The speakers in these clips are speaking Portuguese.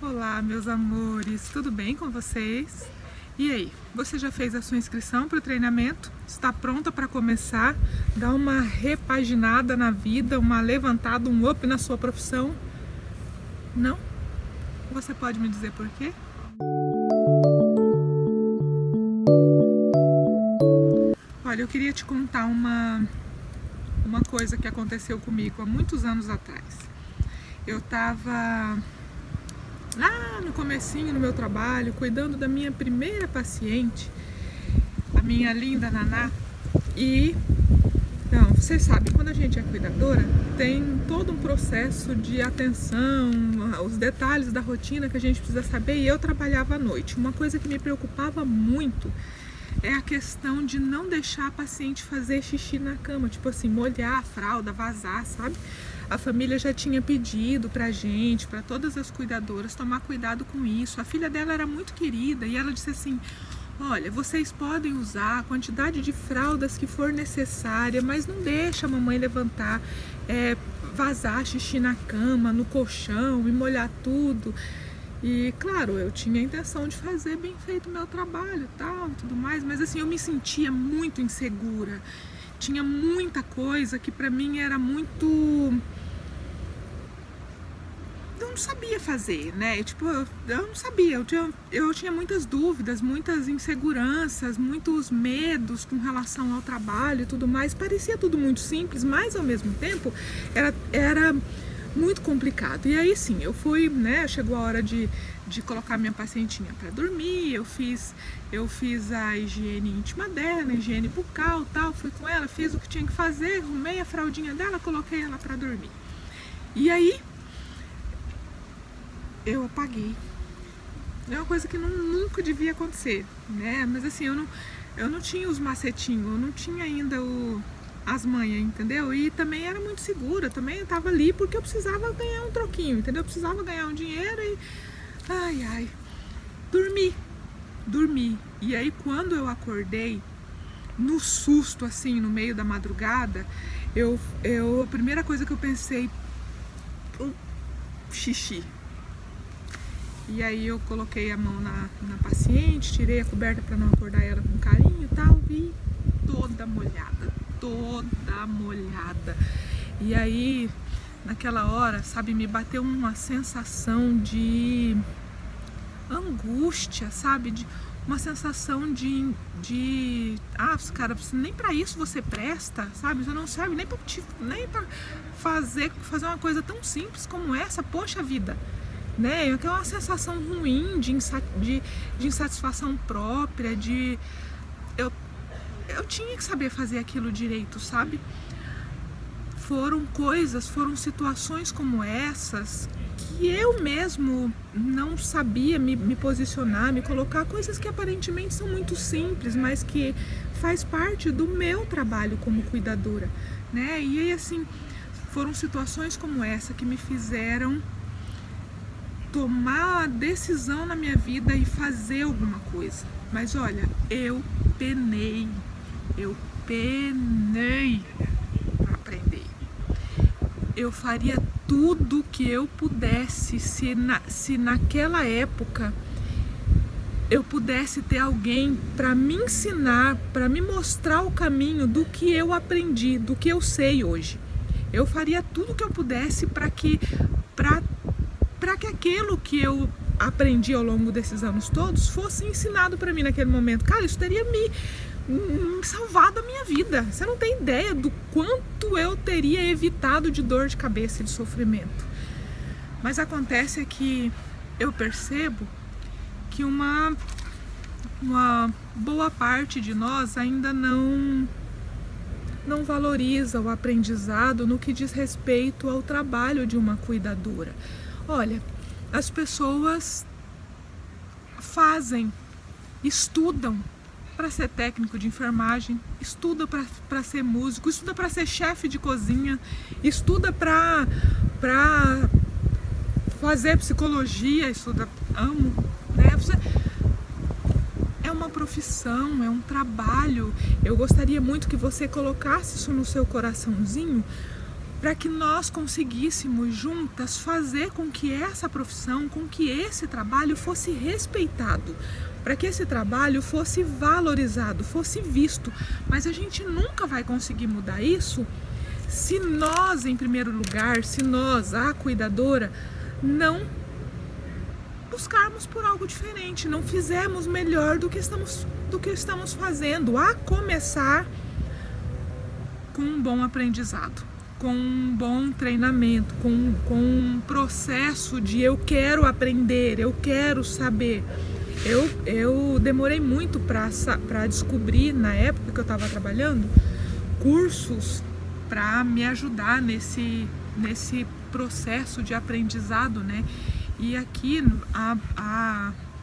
Olá, meus amores, tudo bem com vocês? E aí, você já fez a sua inscrição para o treinamento? Está pronta para começar? Dar uma repaginada na vida, uma levantada, um up na sua profissão? Não? Você pode me dizer por quê? Olha, eu queria te contar uma coisa que aconteceu comigo há muitos anos atrás. Eu estava lá no comecinho no meu trabalho, cuidando da minha primeira paciente, a minha linda Naná. E, não, vocês sabem, quando a gente é cuidadora, tem todo um processo de atenção, os detalhes da rotina que a gente precisa saber, e eu trabalhava à noite. Uma coisa que me preocupava muito é a questão de não deixar a paciente fazer xixi na cama, tipo assim, molhar a fralda, vazar, sabe? A família já tinha pedido pra gente, pra todas as cuidadoras, tomar cuidado com isso. A filha dela era muito querida e ela disse assim: olha, vocês podem usar a quantidade de fraldas que for necessária, mas não deixa a mamãe levantar, vazar xixi na cama, no colchão e molhar tudo. E claro, eu tinha a intenção de fazer bem feito o meu trabalho e tal, tudo mais, mas assim, eu me sentia muito insegura. Tinha muita coisa que pra mim era muito... eu não sabia fazer, né? Tipo, eu não sabia, eu tinha muitas dúvidas, muitas inseguranças, muitos medos com relação ao trabalho e tudo mais. Parecia tudo muito simples, mas ao mesmo tempo era muito complicado. E aí sim, eu fui, né? Chegou a hora de colocar minha pacientinha para dormir. Eu fiz a higiene íntima dela, higiene bucal, tal. Fui com ela, fiz o que tinha que fazer, arrumei a fraldinha dela, coloquei ela para dormir. E aí eu apaguei. É uma coisa que nunca devia acontecer, né? Mas assim, eu não tinha os macetinhos, eu não tinha ainda as manhas, entendeu? E também era muito segura, também eu tava ali porque eu precisava ganhar um troquinho, entendeu? Eu precisava ganhar um dinheiro e... ai, dormi. E aí quando eu acordei, no susto assim, no meio da madrugada, a primeira coisa que eu pensei, xixi. E aí eu coloquei a mão na paciente, tirei a coberta para não acordar ela com carinho e tal, e toda molhada. E aí, naquela hora, sabe, me bateu uma sensação de angústia, sabe, uma sensação de cara, nem pra isso você presta, sabe, você não serve nem pra fazer uma coisa tão simples como essa, poxa vida, né? Eu tenho uma sensação ruim de insatisfação própria, eu tinha que saber fazer aquilo direito, sabe? Foram situações como essas que eu mesmo não sabia me posicionar, me colocar, coisas que aparentemente são muito simples, mas que faz parte do meu trabalho como cuidadora, né? E aí, assim, foram situações como essa que me fizeram tomar decisão na minha vida e fazer alguma coisa. Mas olha, eu penei para aprender. Eu faria tudo que eu pudesse se naquela época eu pudesse ter alguém para me ensinar, para me mostrar o caminho do que eu aprendi, do que eu sei hoje. Eu faria tudo que eu pudesse para que aquilo que eu aprendi ao longo desses anos todos fosse ensinado para mim naquele momento. Cara, isso teria me salvado a minha vida. Você não tem ideia do quanto eu teria evitado de dor de cabeça e de sofrimento. Mas acontece que eu percebo que uma boa parte de nós ainda não valoriza o aprendizado no que diz respeito ao trabalho de uma cuidadora. Olha, as pessoas estudam para ser técnico de enfermagem, estuda para ser músico, estuda para ser chefe de cozinha, estuda para fazer psicologia, amo, né? É uma profissão, é um trabalho. Eu gostaria muito que você colocasse isso no seu coraçãozinho, para que nós conseguíssemos juntas fazer com que essa profissão, com que esse trabalho fosse respeitado, para que esse trabalho fosse valorizado, fosse visto. Mas a gente nunca vai conseguir mudar isso se nós, em primeiro lugar, se nós, a cuidadora, não buscarmos por algo diferente, não fizermos melhor do que estamos fazendo, a começar com um bom aprendizado, com um bom treinamento, com um processo de eu quero aprender, eu quero saber. Eu demorei muito para descobrir, na época que eu estava trabalhando, cursos para me ajudar nesse processo de aprendizado, né? E aqui,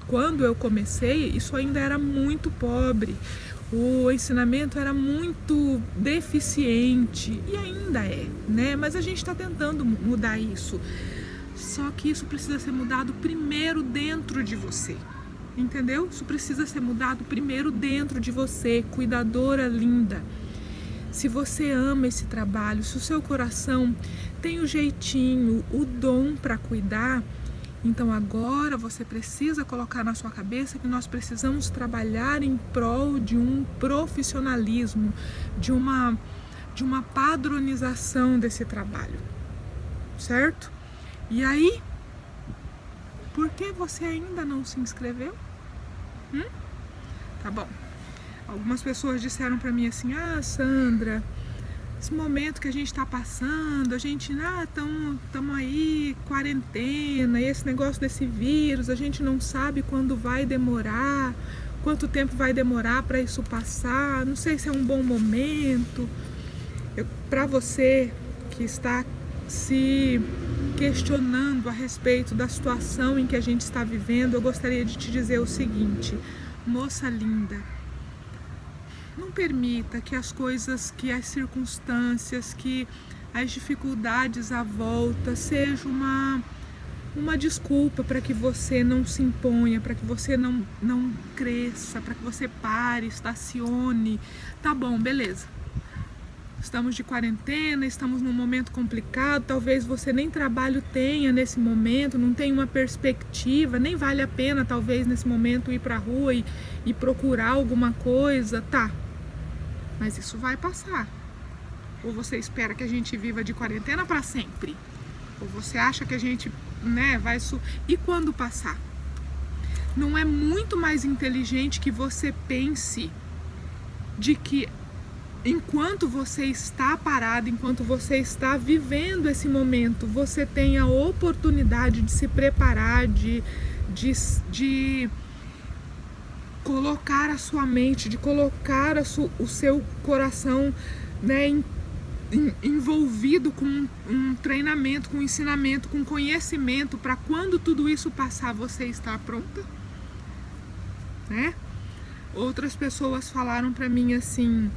quando eu comecei, isso ainda era muito pobre. O ensinamento era muito deficiente e ainda é, né? Mas a gente está tentando mudar isso. Só que isso precisa ser mudado primeiro dentro de você, entendeu? Isso precisa ser mudado primeiro dentro de você, cuidadora linda. Se você ama esse trabalho, se o seu coração tem o jeitinho, o dom para cuidar, então agora você precisa colocar na sua cabeça que nós precisamos trabalhar em prol de um profissionalismo, de uma padronização desse trabalho, certo? E aí, por que você ainda não se inscreveu? Tá bom. Algumas pessoas disseram pra mim assim: ah, Sandra, esse momento que a gente tá passando, a gente, tamo aí, quarentena, e esse negócio desse vírus, a gente não sabe quando vai demorar, quanto tempo vai demorar para isso passar, não sei se é um bom momento. Para você que está se questionando a respeito da situação em que a gente está vivendo, eu gostaria de te dizer o seguinte: moça linda, não permita que as coisas, que as circunstâncias, que as dificuldades à volta sejam uma desculpa para que você não se imponha, para que você não cresça, para que você pare, estacione. Tá bom, beleza. Estamos de quarentena, estamos num momento complicado, talvez você nem trabalho tenha nesse momento, não tem uma perspectiva, nem vale a pena talvez nesse momento ir para a rua e procurar alguma coisa, tá? Mas isso vai passar. Ou você espera que a gente viva de quarentena para sempre? Ou você acha que a gente, vai... E quando passar? Não é muito mais inteligente que você pense de que enquanto você está parado, enquanto você está vivendo esse momento, você tem a oportunidade de se preparar, de colocar a sua mente, de colocar o seu coração, envolvido com um treinamento, com um ensinamento, com conhecimento, para quando tudo isso passar, você estar pronta, né? Outras pessoas falaram para mim assim: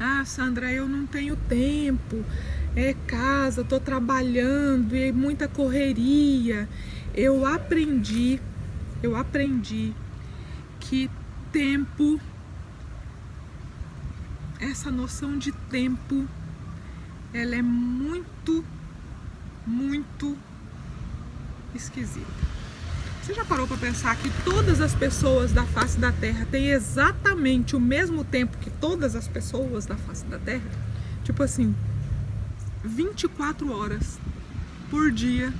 ah, Sandra, eu não tenho tempo, é casa, tô trabalhando, e muita correria. Eu aprendi que tempo, essa noção de tempo, ela é muito, muito esquisita. Você já parou para pensar que todas as pessoas da face da Terra têm exatamente o mesmo tempo que todas as pessoas da face da Terra? Tipo assim, 24 horas por dia,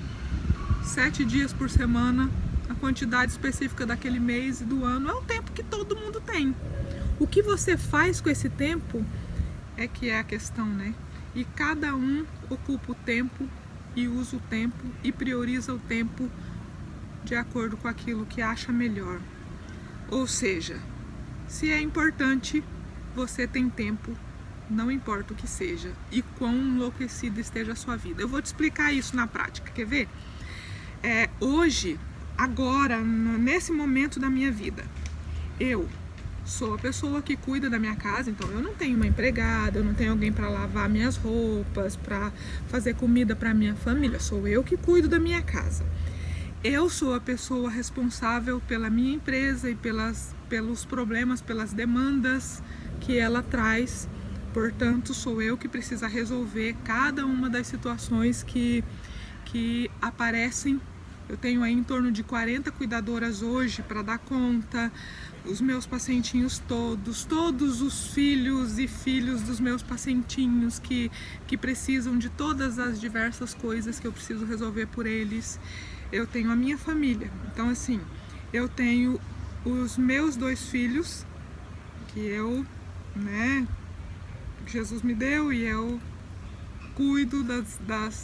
7 dias por semana, a quantidade específica daquele mês e do ano é o tempo que todo mundo tem. O que você faz com esse tempo é que é a questão, né? E cada um ocupa o tempo e usa o tempo e prioriza o tempo de acordo com aquilo que acha melhor. Ou seja, se é importante, você tem tempo, não importa o que seja e quão enlouquecida esteja a sua vida. Eu vou te explicar isso na prática, quer ver? Hoje, agora, nesse momento da minha vida, eu sou a pessoa que cuida da minha casa, então eu não tenho uma empregada, eu não tenho alguém para lavar minhas roupas, para fazer comida para minha família, sou eu que cuido da minha casa. Eu sou a pessoa responsável pela minha empresa e pelos problemas, pelas demandas que ela traz Portanto, sou eu que precisa resolver cada uma das situações que aparecem. Eu tenho aí em torno de 40 cuidadoras hoje para dar conta, os meus pacientinhos todos os filhos e filhos dos meus pacientinhos que precisam de todas as diversas coisas que eu preciso resolver por eles. Eu tenho a minha família, então assim, eu tenho os meus 2 filhos, que eu, Jesus me deu, e eu cuido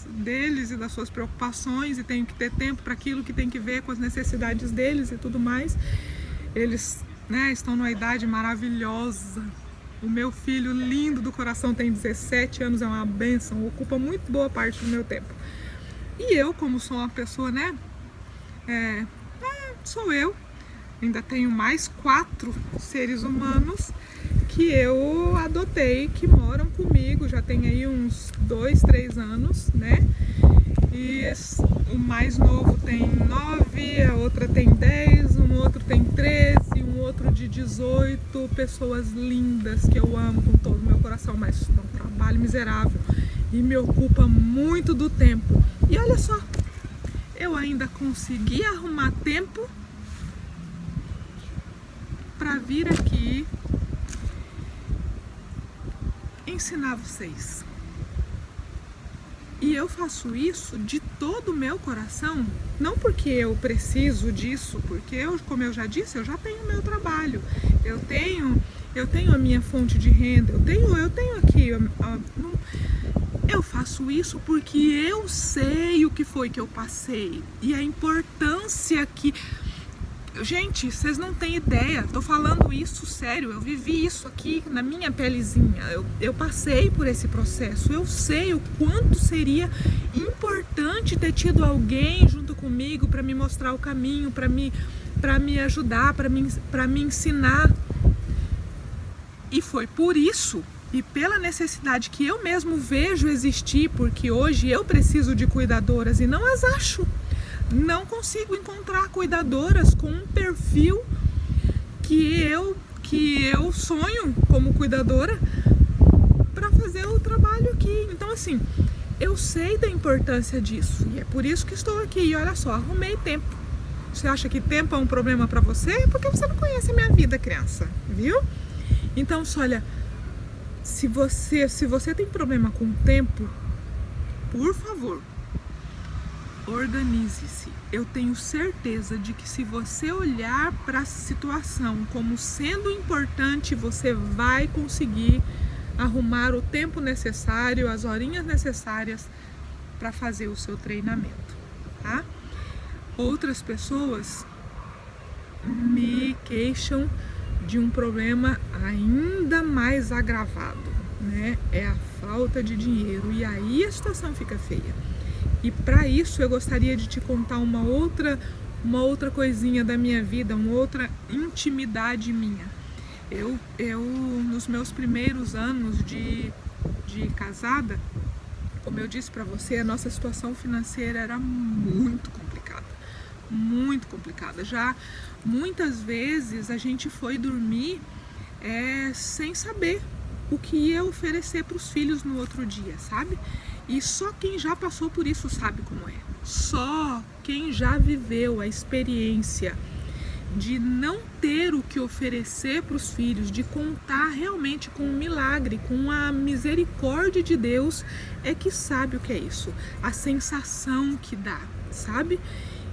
deles e das suas preocupações, e tenho que ter tempo para aquilo que tem que ver com as necessidades deles e tudo mais. Eles estão numa idade maravilhosa. O meu filho lindo do coração tem 17 anos, é uma bênção, ocupa muito boa parte do meu tempo. E eu, como sou uma pessoa, sou eu, ainda tenho mais 4 seres humanos que eu adotei, que moram comigo, já tem aí uns 2, 3 anos, E o mais novo tem 9, a outra tem 10, um outro tem 13, um outro de 18, pessoas lindas que eu amo com todo o meu coração, mas é um trabalho miserável e me ocupa muito do tempo. E olha só, eu ainda consegui arrumar tempo para vir aqui ensinar vocês. E eu faço isso de todo o meu coração, não porque eu preciso disso, porque eu, como eu já disse, eu já tenho o meu trabalho, eu tenho a minha fonte de renda, eu tenho aqui, eu faço isso porque eu sei o que foi que eu passei e a importância que... Gente, vocês não têm ideia, tô falando isso sério, eu vivi isso aqui na minha pelezinha, eu passei por esse processo, eu sei o quanto seria importante ter tido alguém junto comigo para me mostrar o caminho, para me ajudar, para me ensinar. E foi por isso e pela necessidade que eu mesmo vejo existir, porque hoje eu preciso de cuidadoras e não as acho. Não consigo encontrar cuidadoras com um perfil que eu sonho como cuidadora para fazer o trabalho aqui. Então assim, eu sei da importância disso e é por isso que estou aqui. E olha só, arrumei tempo. Você acha que tempo é um problema para você? É porque você não conhece a minha vida, criança, viu? Então, olha, se você tem problema com o tempo, por favor, organize-se. Eu tenho certeza de que se você olhar para a situação como sendo importante, você vai conseguir arrumar o tempo necessário, as horinhas necessárias para fazer o seu treinamento, tá? Outras pessoas me queixam de um problema ainda mais agravado, É a falta de dinheiro, e aí a situação fica feia. E para isso eu gostaria de te contar uma outra coisinha da minha vida, uma outra intimidade minha. Eu nos meus primeiros anos de casada, como eu disse para você, a nossa situação financeira era muito complicada. Já muitas vezes a gente foi dormir sem saber o que ia oferecer para os filhos no outro dia, sabe? E só quem já passou por isso sabe como é. Só quem já viveu a experiência de não ter o que oferecer para os filhos, de contar realmente com um milagre, com a misericórdia de Deus, é que sabe o que é isso. A sensação que dá, sabe?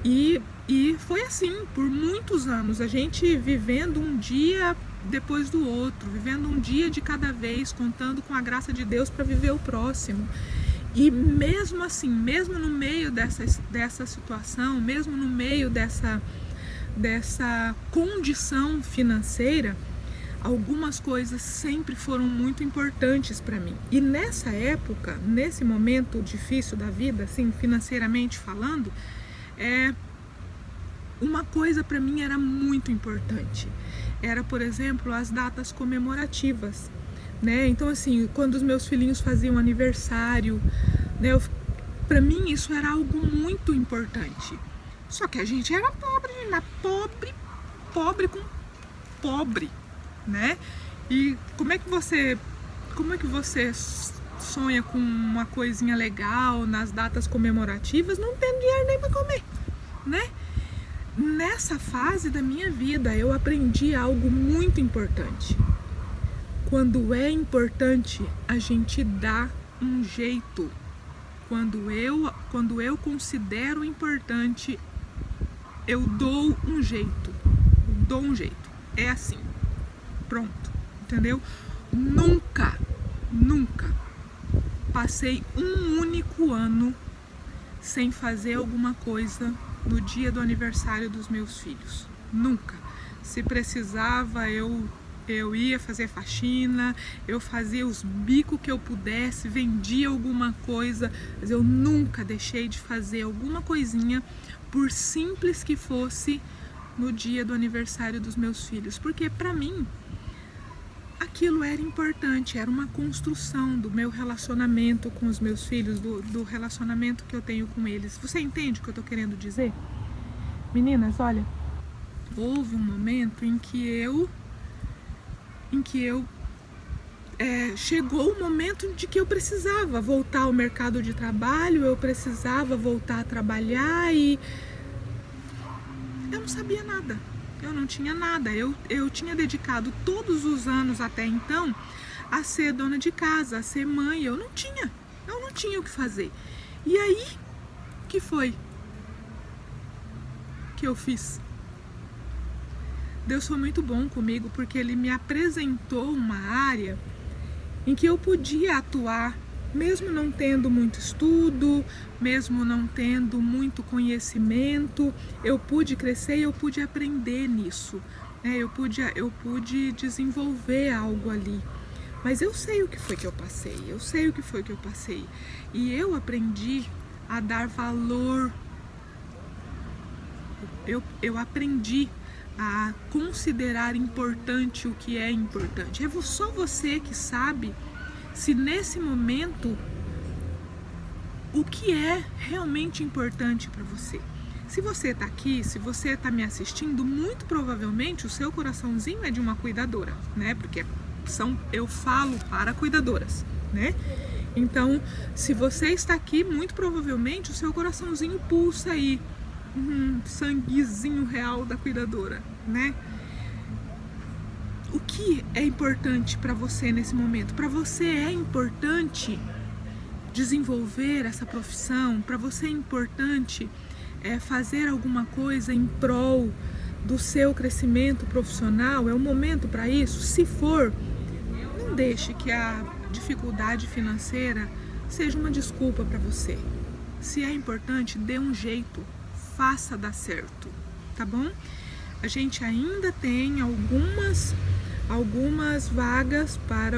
E foi assim por muitos anos, a gente vivendo um dia depois do outro, vivendo um dia de cada vez, contando com a graça de Deus para viver o próximo. E mesmo assim, mesmo no meio dessa situação, mesmo no meio dessa condição financeira, algumas coisas sempre foram muito importantes para mim. E nessa época, nesse momento difícil da vida, assim, financeiramente falando, uma coisa para mim era muito importante. Era, por exemplo, as datas comemorativas, Então, assim, quando os meus filhinhos faziam aniversário, para mim isso era algo muito importante. Só que a gente era pobre, pobre com pobre, E como é que você como é que você sonha com uma coisinha legal nas datas comemorativas, não tendo dinheiro nem para comer, né? Nessa fase da minha vida eu aprendi algo muito importante. Quando é importante, a gente dá um jeito. Quando eu considero importante, eu dou um jeito. Dou um jeito. É assim. Pronto. Entendeu? Nunca passei um único ano sem fazer alguma coisa no dia do aniversário dos meus filhos. Nunca. Se precisava, eu ia fazer faxina, eu fazia os bicos que eu pudesse, vendia alguma coisa, mas eu nunca deixei de fazer alguma coisinha, por simples que fosse, no dia do aniversário dos meus filhos. Porque para mim, aquilo era importante, era uma construção do meu relacionamento com os meus filhos, do relacionamento que eu tenho com eles. Você entende o que eu tô querendo dizer? Meninas, olha, houve um momento em que chegou o momento de que eu precisava voltar ao mercado de trabalho, eu precisava voltar a trabalhar e eu não sabia nada. Eu não tinha nada, eu tinha dedicado todos os anos até então a ser dona de casa, a ser mãe, eu não tinha o que fazer. E aí, que foi que eu fiz? Deus foi muito bom comigo, porque Ele me apresentou uma área em que eu podia atuar, mesmo não tendo muito estudo, mesmo não tendo muito conhecimento, eu pude crescer e eu pude aprender nisso, né? Eu pude desenvolver algo ali. Mas eu sei o que foi que eu passei, e eu aprendi a dar valor, eu aprendi a considerar importante o que é importante. É só você que sabe se nesse momento o que é realmente importante para você. Se você está aqui, se você está me assistindo, muito provavelmente o seu coraçãozinho é de uma cuidadora, né? Porque eu falo para cuidadoras, né? Então, se você está aqui, muito provavelmente o seu coraçãozinho pulsa aí, sanguezinho real da cuidadora, né? O que é importante para você nesse momento? Para você é importante desenvolver essa profissão? Para você é importante fazer alguma coisa em prol do seu crescimento profissional? É o momento para isso? Se for, não deixe que a dificuldade financeira seja uma desculpa para você. Se é importante, dê um jeito, faça dar certo, tá bom? A gente ainda tem algumas vagas para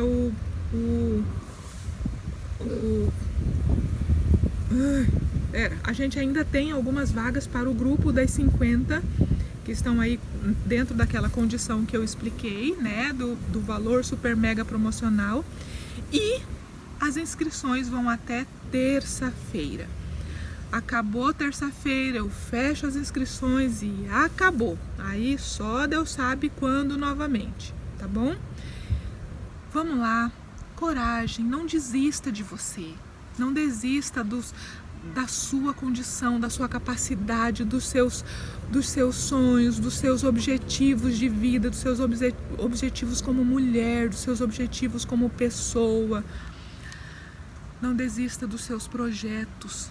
a gente ainda tem algumas vagas para o grupo das 50 que estão aí dentro daquela condição que eu expliquei, né, do valor super mega promocional, e as inscrições vão até terça-feira. Acabou terça-feira, eu fecho as inscrições e acabou. Aí só Deus sabe quando novamente, tá bom? Vamos lá, coragem, não desista de você, não desista da sua condição, da sua capacidade, dos seus sonhos, dos seus objetivos de vida, dos seus objetivos como mulher, dos seus objetivos como pessoa. Não desista dos seus projetos.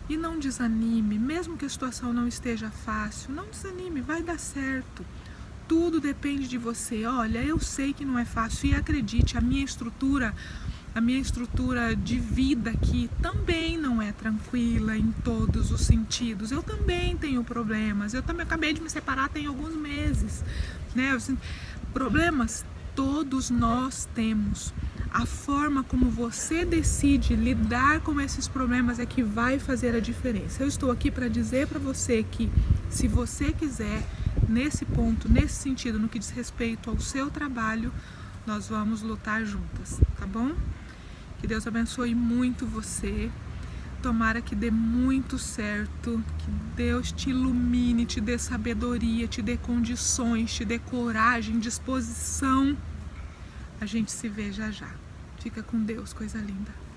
E não desanime, mesmo que a situação não esteja fácil, não desanime, vai dar certo. Tudo depende de você. Olha, eu sei que não é fácil e acredite, a minha estrutura de vida aqui também não é tranquila em todos os sentidos. Eu também tenho problemas, eu também acabei de me separar tem alguns meses, né? Problemas todos nós temos. A forma como você decide lidar com esses problemas é que vai fazer a diferença. Eu estou aqui para dizer para você que, se você quiser, nesse ponto, nesse sentido, no que diz respeito ao seu trabalho, nós vamos lutar juntas, tá bom? Que Deus abençoe muito você. Tomara que dê muito certo, que Deus te ilumine, te dê sabedoria, te dê condições, te dê coragem, disposição. A gente se vê já já. Fica com Deus, coisa linda.